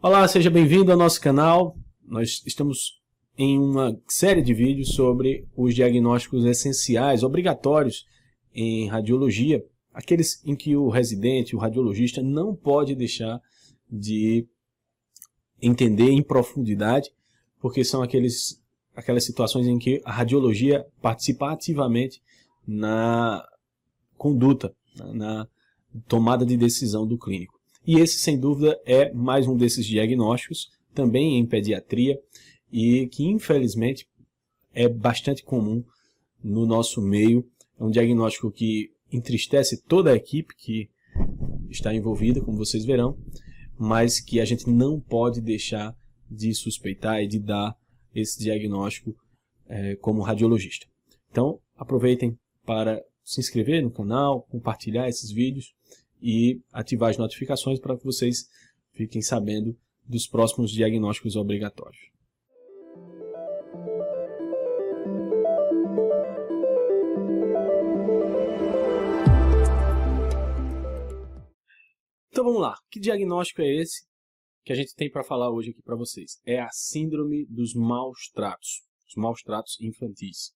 Olá, seja bem-vindo ao nosso canal. Nós estamos em uma série de vídeos sobre os diagnósticos essenciais, obrigatórios em radiologia, aqueles em que o residente, o radiologista, não pode deixar de entender em profundidade, porque são aquelas situações em que a radiologia participa ativamente na conduta, na tomada de decisão do clínico. E esse, sem dúvida, é mais um desses diagnósticos, também em pediatria, e que, infelizmente, é bastante comum no nosso meio. É um diagnóstico que entristece toda a equipe que está envolvida, como vocês verão, mas que a gente não pode deixar de suspeitar e de dar esse diagnóstico como radiologista. Então, aproveitem para se inscrever no canal, compartilhar esses vídeos e ativar as notificações para que vocês fiquem sabendo dos próximos diagnósticos obrigatórios. Então vamos lá, que diagnóstico é esse que a gente tem para falar hoje aqui para vocês? É a síndrome dos maus tratos, os maus tratos infantis.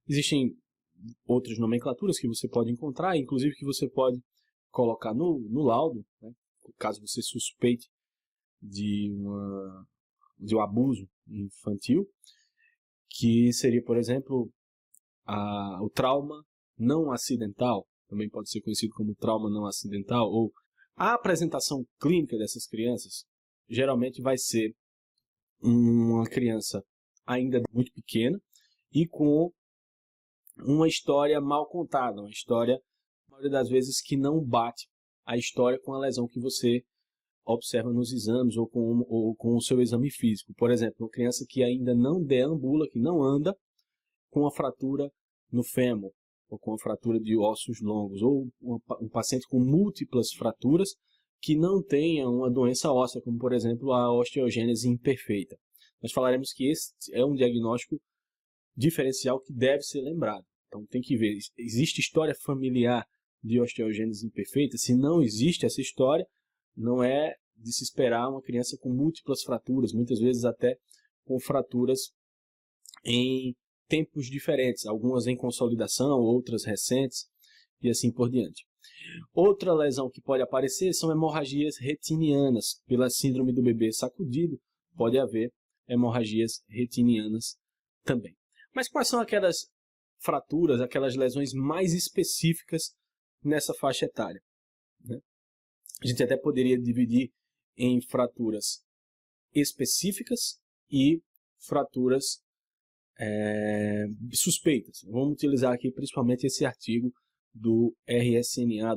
Existem outras nomenclaturas que você pode encontrar, inclusive que você pode colocar no laudo, né, caso você suspeite de um abuso infantil, que seria, por exemplo, o trauma não acidental, também pode ser conhecido como trauma não acidental, ou a apresentação clínica dessas crianças geralmente vai ser uma criança ainda muito pequena e com uma história mal contada, uma história, na maioria das vezes, que não bate a história com a lesão que você observa nos exames ou com o seu exame físico. Por exemplo, uma criança que ainda não deambula, que não anda, com uma fratura no fêmur, ou com uma fratura de ossos longos, ou um paciente com múltiplas fraturas que não tenha uma doença óssea, como por exemplo a osteogênese imperfeita. Nós falaremos que esse é um diagnóstico diferencial que deve ser lembrado. Então tem que ver, existe história familiar de osteogênese imperfeita? Se não existe essa história, não é de se esperar uma criança com múltiplas fraturas, muitas vezes até com fraturas em tempos diferentes, algumas em consolidação, outras recentes e assim por diante. Outra lesão que pode aparecer são hemorragias retinianas. Pela síndrome do bebê sacudido, pode haver hemorragias retinianas também. Mas quais são aquelas fraturas, aquelas lesões mais específicas nessa faixa etária? A gente até poderia dividir em fraturas específicas e fraturas suspeitas. Vamos utilizar aqui principalmente esse artigo do RSNA,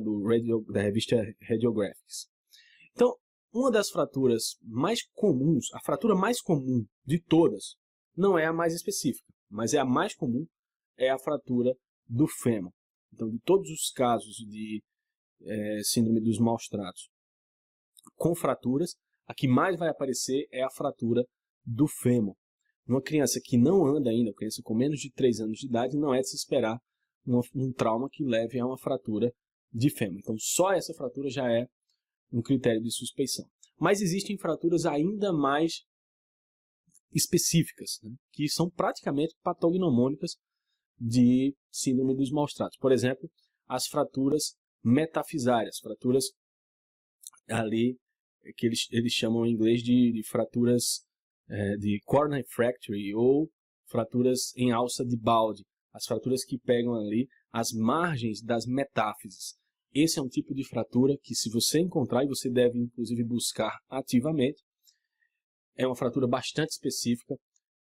da revista Radiographics. Então, uma das fraturas mais comuns, a fratura mais comum de todas, não é a mais específica, mas é a mais comum, é a fratura do fêmur. Então, de todos os casos de síndrome dos maus tratos com fraturas, a que mais vai aparecer é a fratura do fêmur. Uma criança que não anda ainda, uma criança com menos de 3 anos de idade, não é de se esperar um trauma que leve a uma fratura de fêmur. Então, só essa fratura já é um critério de suspeição. Mas existem fraturas ainda mais específicas, né, que são praticamente patognomônicas de síndrome dos maus tratos. Por exemplo, as fraturas metafisárias, fraturas ali que eles chamam em inglês de fraturas de coronary fracture ou fraturas em alça de balde, as fraturas que pegam ali as margens das metáfises. Esse é um tipo de fratura que, se você encontrar, e você deve inclusive buscar ativamente, é uma fratura bastante específica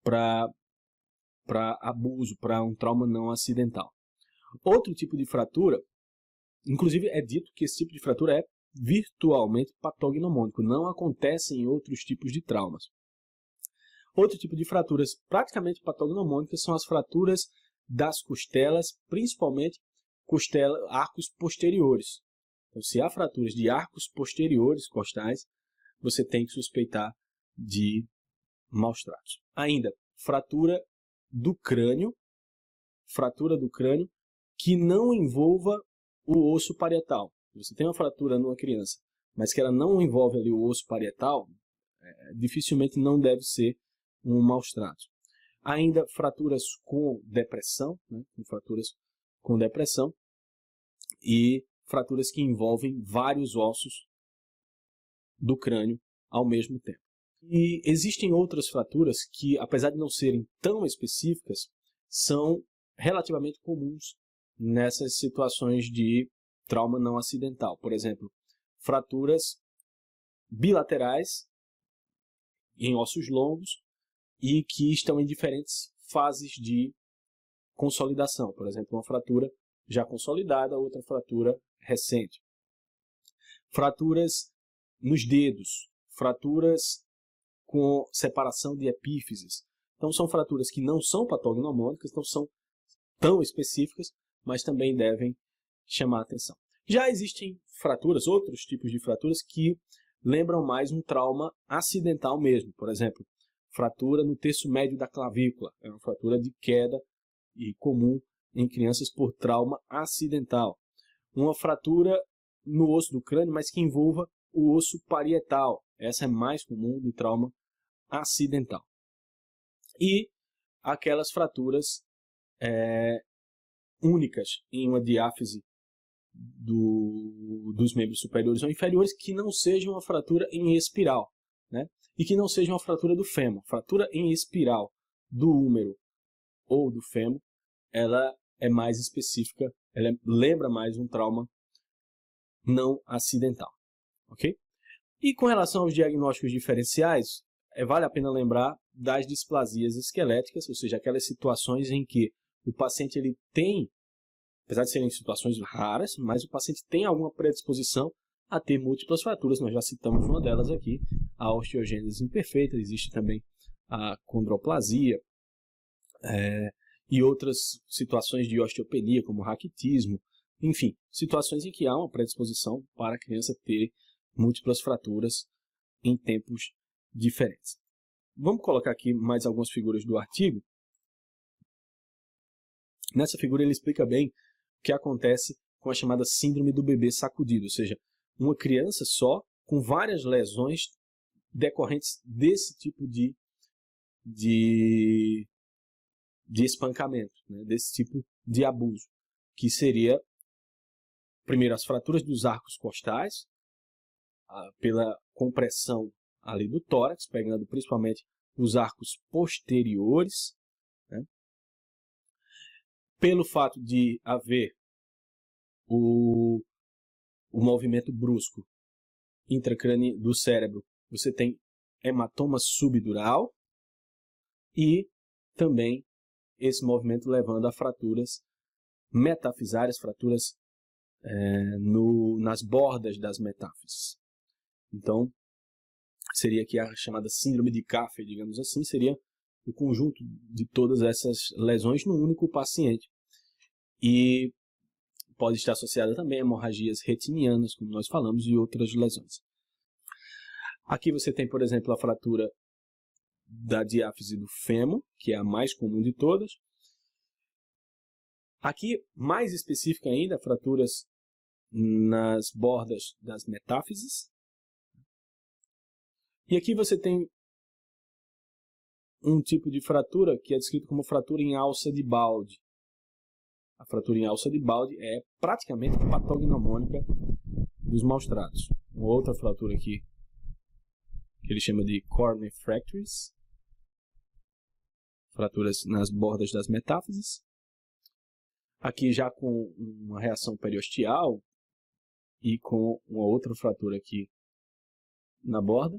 para abuso, para um trauma não acidental. Outro tipo de fratura, inclusive é dito que esse tipo de fratura é virtualmente patognomônico, não acontece em outros tipos de traumas. Outro tipo de fraturas praticamente patognomônicas são as fraturas das costelas, principalmente arcos posteriores. Então, se há fraturas de arcos posteriores costais, você tem que suspeitar de maus tratos. Ainda, fratura do crânio que não envolva o osso parietal. Você tem uma fratura numa criança, mas que ela não envolve ali o osso parietal, dificilmente não deve ser um maus tratos. Ainda fraturas com depressão, né? Fraturas com depressão e fraturas que envolvem vários ossos do crânio ao mesmo tempo. E existem outras fraturas que, apesar de não serem tão específicas, são relativamente comuns nessas situações de trauma não acidental. Por exemplo, fraturas bilaterais em ossos longos e que estão em diferentes fases de consolidação. Por exemplo, uma fratura já consolidada, outra fratura recente. Fraturas nos dedos, fraturas com separação de epífises. Então são fraturas que não são patognomônicas, não são tão específicas, mas também devem chamar a atenção. Já existem fraturas, outros tipos de fraturas que lembram mais um trauma acidental mesmo. Por exemplo, fratura no terço médio da clavícula. É uma fratura de queda e comum em crianças por trauma acidental. Uma fratura no osso do crânio, mas que envolva o osso parietal. Essa é mais comum de trauma acidental. E aquelas fraturas únicas em uma diáfise dos membros superiores ou inferiores que não sejam uma fratura em espiral, né? E que não seja uma fratura do fêmur. Fratura em espiral do húmero ou do fêmur, ela é mais específica, ela lembra mais um trauma não acidental, ok? E com relação aos diagnósticos diferenciais, vale a pena lembrar das displasias esqueléticas, ou seja, aquelas situações em que o paciente ele tem, apesar de serem situações raras, mas o paciente tem alguma predisposição a ter múltiplas fraturas. Nós já citamos uma delas aqui, a osteogênese imperfeita, existe também a condroplasia e outras situações de osteopenia, como raquitismo, enfim, situações em que há uma predisposição para a criança ter múltiplas fraturas em tempos diferentes. Vamos colocar aqui mais algumas figuras do artigo. Nessa figura ele explica bem o que acontece com a chamada síndrome do bebê sacudido, ou seja, uma criança só com várias lesões decorrentes desse tipo de espancamento, né, desse tipo de abuso, que seria, primeiro, as fraturas dos arcos costais, pela compressão ali do tórax, pegando principalmente os arcos posteriores, né, pelo fato de haver o movimento brusco intracrâneo do cérebro, você tem hematoma subdural e também esse movimento levando a fraturas metafisárias, fraturas nas bordas das metáfises. Então, seria aqui a chamada síndrome de Caffey, digamos assim, seria o conjunto de todas essas lesões num único paciente. E pode estar associada também a hemorragias retinianas, como nós falamos, e outras lesões. Aqui você tem, por exemplo, a fratura da diáfise do fêmur, que é a mais comum de todas. Aqui, mais específica ainda, fraturas nas bordas das metáfises. E aqui você tem um tipo de fratura que é descrito como fratura em alça de balde. A fratura em alça de balde é praticamente patognomônica dos maus tratos. Uma outra fratura aqui, que ele chama de corner fractures, fraturas nas bordas das metáfises. Aqui já com uma reação periosteal e com uma outra fratura aqui na borda.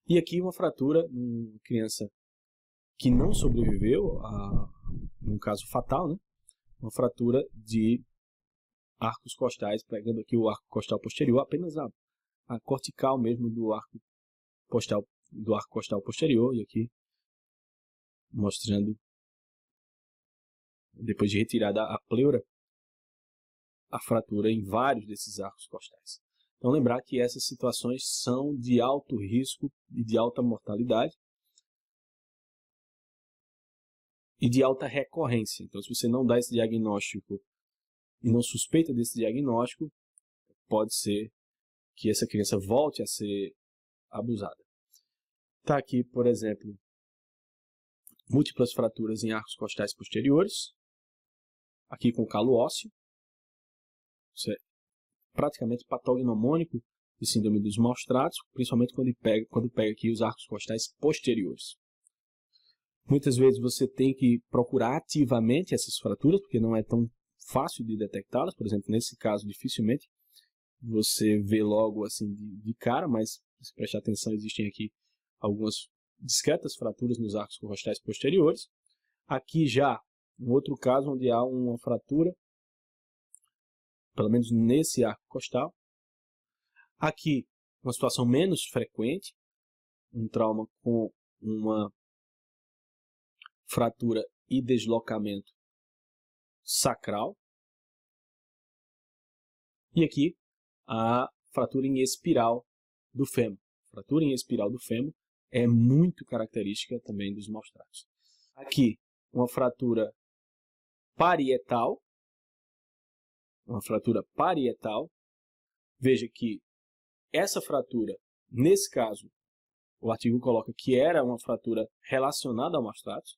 E aqui uma fratura numa criança que não sobreviveu a um caso fatal, né? Uma fratura de arcos costais, pegando aqui o arco costal posterior, apenas a cortical mesmo do arco costal posterior, e aqui mostrando, depois de retirada a pleura, a fratura em vários desses arcos costais. Então lembrar que essas situações são de alto risco e de alta mortalidade e de alta recorrência. Então se você não dá esse diagnóstico e não suspeita desse diagnóstico, pode ser que essa criança volte a ser abusada. Está aqui, por exemplo, múltiplas fraturas em arcos costais posteriores, aqui com calo ósseo. Isso é praticamente patognomônico de síndrome dos maus tratos, principalmente quando pega aqui os arcos costais posteriores. Muitas vezes você tem que procurar ativamente essas fraturas, porque não é tão fácil de detectá-las. Por exemplo, nesse caso, dificilmente você vê logo assim de cara, mas se prestar atenção, existem aqui algumas discretas fraturas nos arcos costais posteriores. Aqui já um outro caso onde há uma fratura, pelo menos nesse arco costal. Aqui, uma situação menos frequente, um trauma com uma fratura e deslocamento sacral. E aqui, a fratura em espiral do fêmur. Fratura em espiral do fêmur é muito característica também dos maus tratos. Aqui, uma fratura parietal. Uma fratura parietal. Veja que essa fratura, nesse caso, o artigo coloca que era uma fratura relacionada ao maus tratos,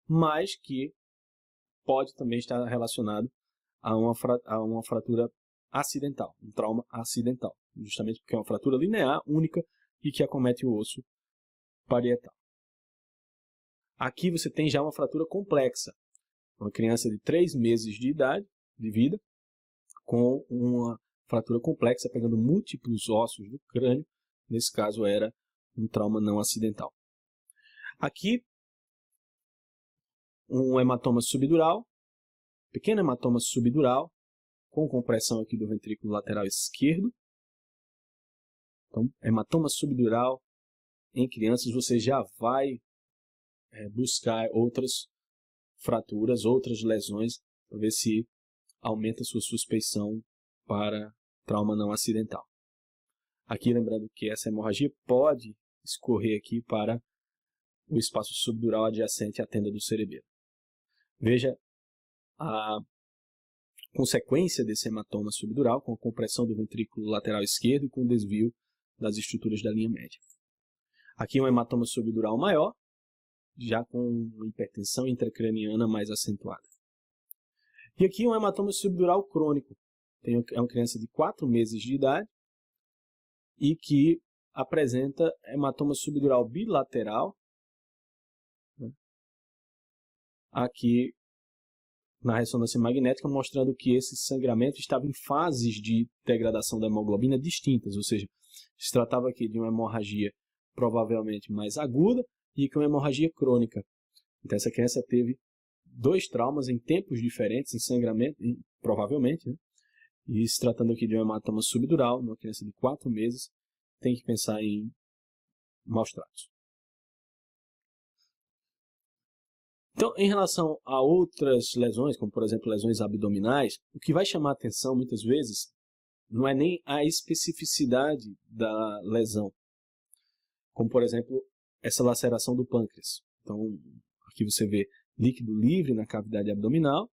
mas que pode também estar relacionado a uma fratura acidental, um trauma acidental, justamente porque é uma fratura linear, única, e que acomete o osso parietal. Aqui você tem já uma fratura complexa, uma criança de 3 meses de idade, de vida, com uma fratura complexa, pegando múltiplos ossos do crânio. Nesse caso era um trauma não acidental. Aqui, um hematoma subdural, pequeno hematoma subdural, com compressão aqui do ventrículo lateral esquerdo. Então, hematoma subdural em crianças, você já vai buscar outras fraturas, outras lesões, para ver se aumenta a sua suspeição para trauma não acidental. Aqui, lembrando que essa hemorragia pode escorrer aqui para o espaço subdural adjacente à tenda do cerebelo. Veja a consequência desse hematoma subdural, com a compressão do ventrículo lateral esquerdo e com o desvio das estruturas da linha média. Aqui um hematoma subdural maior, já com uma hipertensão intracraniana mais acentuada. E aqui um hematoma subdural crônico. É uma criança de 4 meses de idade e que apresenta hematoma subdural bilateral, aqui na ressonância magnética, mostrando que esse sangramento estava em fases de degradação da hemoglobina distintas, ou seja, se tratava aqui de uma hemorragia provavelmente mais aguda e com uma hemorragia crônica. Então essa criança teve 2 traumas em tempos diferentes, em sangramento, provavelmente, né? E se tratando aqui de um hematoma subdural, numa criança de 4 meses, tem que pensar em maus tratos. Então, em relação a outras lesões, como por exemplo lesões abdominais, o que vai chamar a atenção muitas vezes não é nem a especificidade da lesão, como por exemplo essa laceração do pâncreas. Então, aqui você vê líquido livre na cavidade abdominal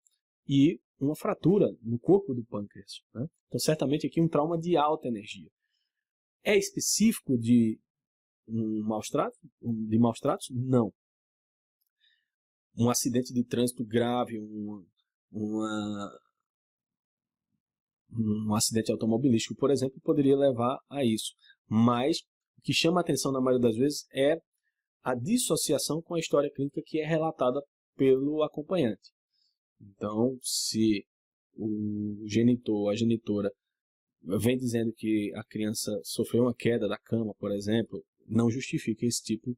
e uma fratura no corpo do pâncreas, né? Então, certamente aqui um trauma de alta energia. É específico de maus tratos? Não. Um acidente de trânsito grave, um acidente automobilístico, por exemplo, poderia levar a isso. Mas o que chama a atenção na maioria das vezes é a dissociação com a história clínica que é relatada pelo acompanhante. Então, se o genitor, a genitora, vem dizendo que a criança sofreu uma queda da cama, por exemplo, não justifica esse tipo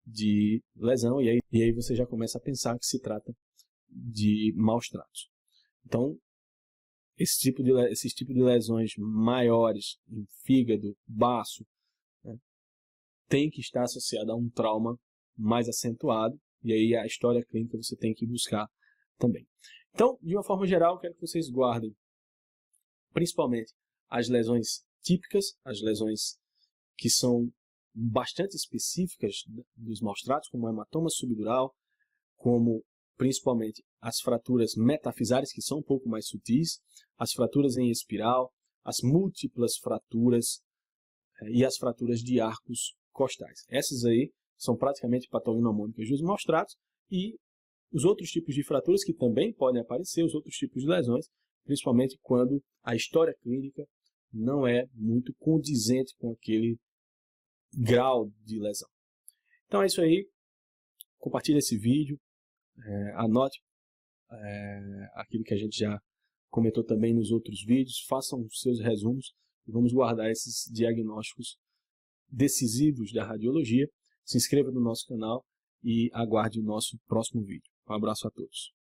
de lesão, e aí você já começa a pensar que se trata de maus tratos. Então, esses tipos de lesões maiores em fígado, baço, né, tem que estar associada a um trauma mais acentuado, e aí a história clínica você tem que buscar também. Então, de uma forma geral, eu quero que vocês guardem principalmente as lesões típicas, as lesões que são bastante específicas dos maus tratos, como o hematoma subdural, como principalmente as fraturas metafisárias, que são um pouco mais sutis, as fraturas em espiral, as múltiplas fraturas e as fraturas de arcos costais. Essas aí são praticamente patognomônicas dos maus tratos, e os outros tipos de fraturas que também podem aparecer, os outros tipos de lesões, principalmente quando a história clínica não é muito condizente com aquele grau de lesão. Então é isso aí, compartilhe esse vídeo, anote aquilo que a gente já comentou também nos outros vídeos, façam os seus resumos e vamos guardar esses diagnósticos decisivos da radiologia. Se inscreva no nosso canal e aguarde o nosso próximo vídeo. Um abraço a todos.